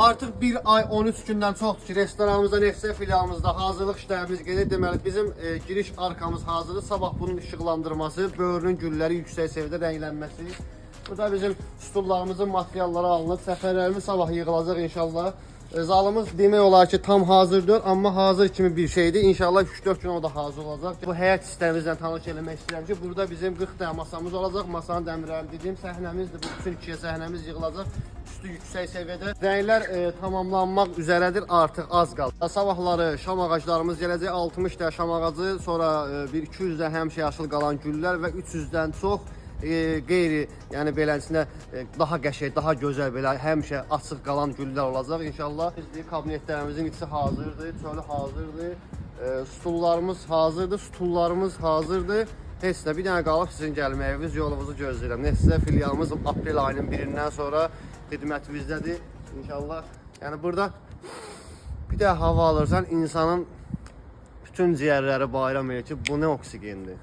Artıq 1 ay 13 gündən çoxdur ki, restoranımızda, Neftçi filialımızda hazırlıq işlərimiz gedir. Deməli, bizim giriş arkamız hazırdır. Sabah bunun işıqlandırması, böğrünün gülləri yüksək səviyyədə rənglənməsi. Burada bizim stullarımızın materialları alınıb. Səfərlərimiz sabah yığılacaq inşallah. Zalımız demək olar ki, tam hazırdır, amma hazır kimi bir şeydir. İnşallah 3-4 gün o da hazır olacaq. Bu həyat sistemimizlə tanış eləmək istəyirəm ki, burada bizim 40 dənə masamız olacaq. Masanın dəmirlərini dediyim səhnəmizdir. Bu bütün ikiyə səhnəmiz yığılacaq. Üstü yüksək səviyyədə. Rənglər tamamlanmaq üzərədir, artıq az qaldı. Sabahları şam ağaclarımız gələcək. 60 dənə şam ağacı, sonra bir 200 dənə həmişə yaşıl qalan güllər və 300-dən çox qeyri, yəni beləsinə daha qəşəng, daha gözəl, belə həmişə açıq qalan güllər olacaq inşallah. Kabinetlərimizin içi hazırdır, çölü hazırdır, stullarımız hazırdır, stullarımız hazırdır. Heç də bir dənə qalıb sizin gəlməyiniz, yolunuzu gözləyirəm. Neftçi filialımız aprel ayının 1-dən sonra xidmətimizdədir inşallah. Yəni burada bir də hava alırsan, insanın bütün ciyərləri bayram edir ki, bu nə oksigendir.